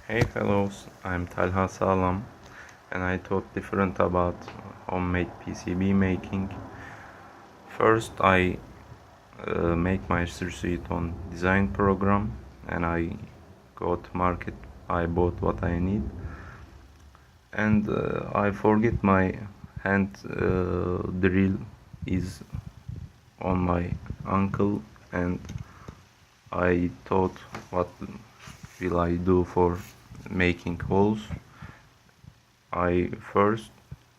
Hey fellows, I'm Talha Salam and I talk different about homemade PCB making. First I make my circuit on design program and I go to market, I bought what I need and I forget my hand drill is on my ankle and I thought what will I do for making holes. I first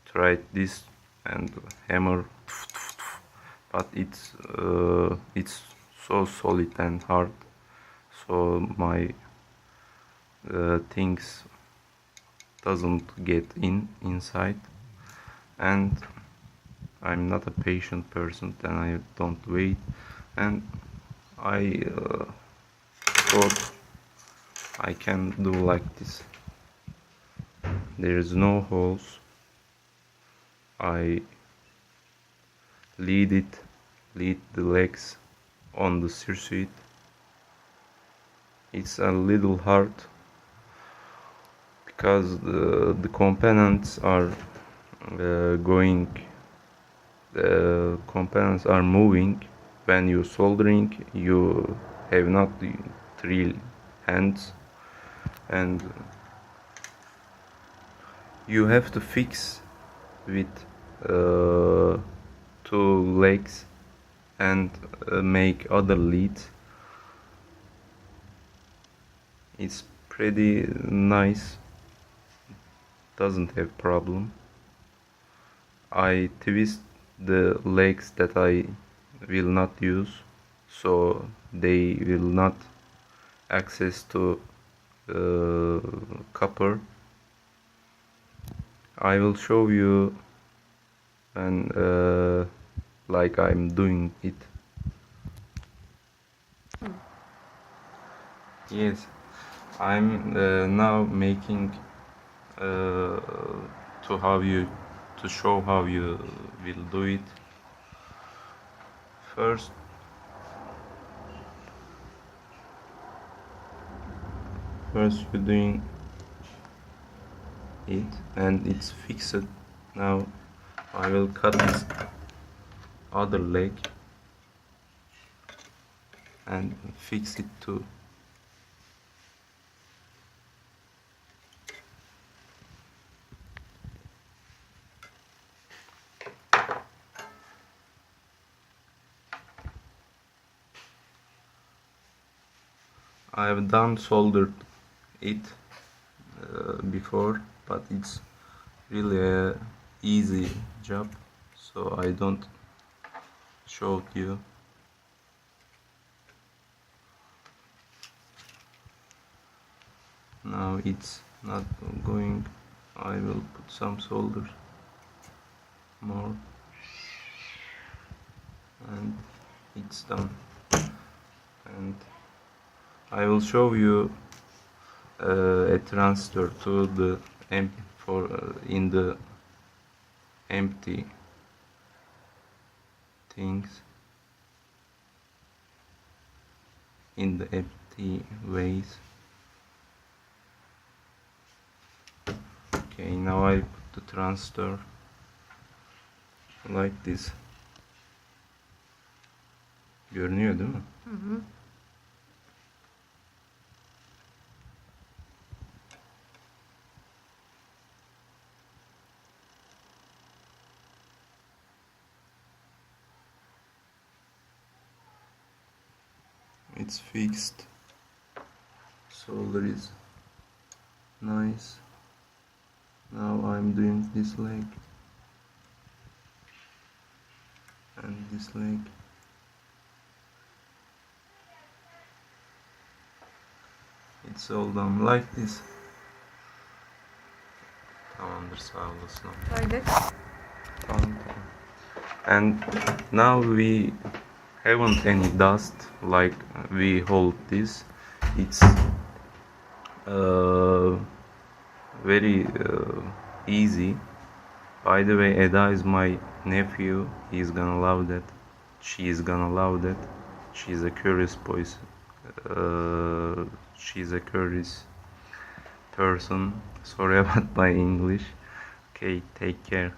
tried this and hammer, but it's so solid and hard, so my things doesn't get inside, and I'm not a patient person and I don't wait, and I thought I can do like this. There is no holes. I lead the legs on the circuit. It's a little hard because the components are the components are moving. When you soldering, you have not the three hands and you have to fix with two legs and make other leads. It's pretty nice, doesn't have problem. I twist the legs that I will not use, so they will not access to copper. I will show you when like I'm doing it. Yes, I'm now making to show how you will do it. First you're doing it and it's fixed. Now I will cut this other leg and fix it too. I have done soldered it before, but it's really a easy job, so I don't show it you. Now it's not going. I will put some solder more and it's done, and I will show you a transfer to the in the empty things, in the empty ways. Okay, now I put the transfer like this. Görünüyor değil mi? Hı hı. It's fixed. Solder is nice. Now I'm doing this leg and this leg. It's all done like this. Tamamdır, sağ olasın. Haydi. Tamam. And now we haven't any dust, like we hold this. It's very easy. By the way, Eda is my nephew. He's gonna love that. She's gonna love that. She's a curious boy. She's a curious person. Sorry about my English. Okay, take care.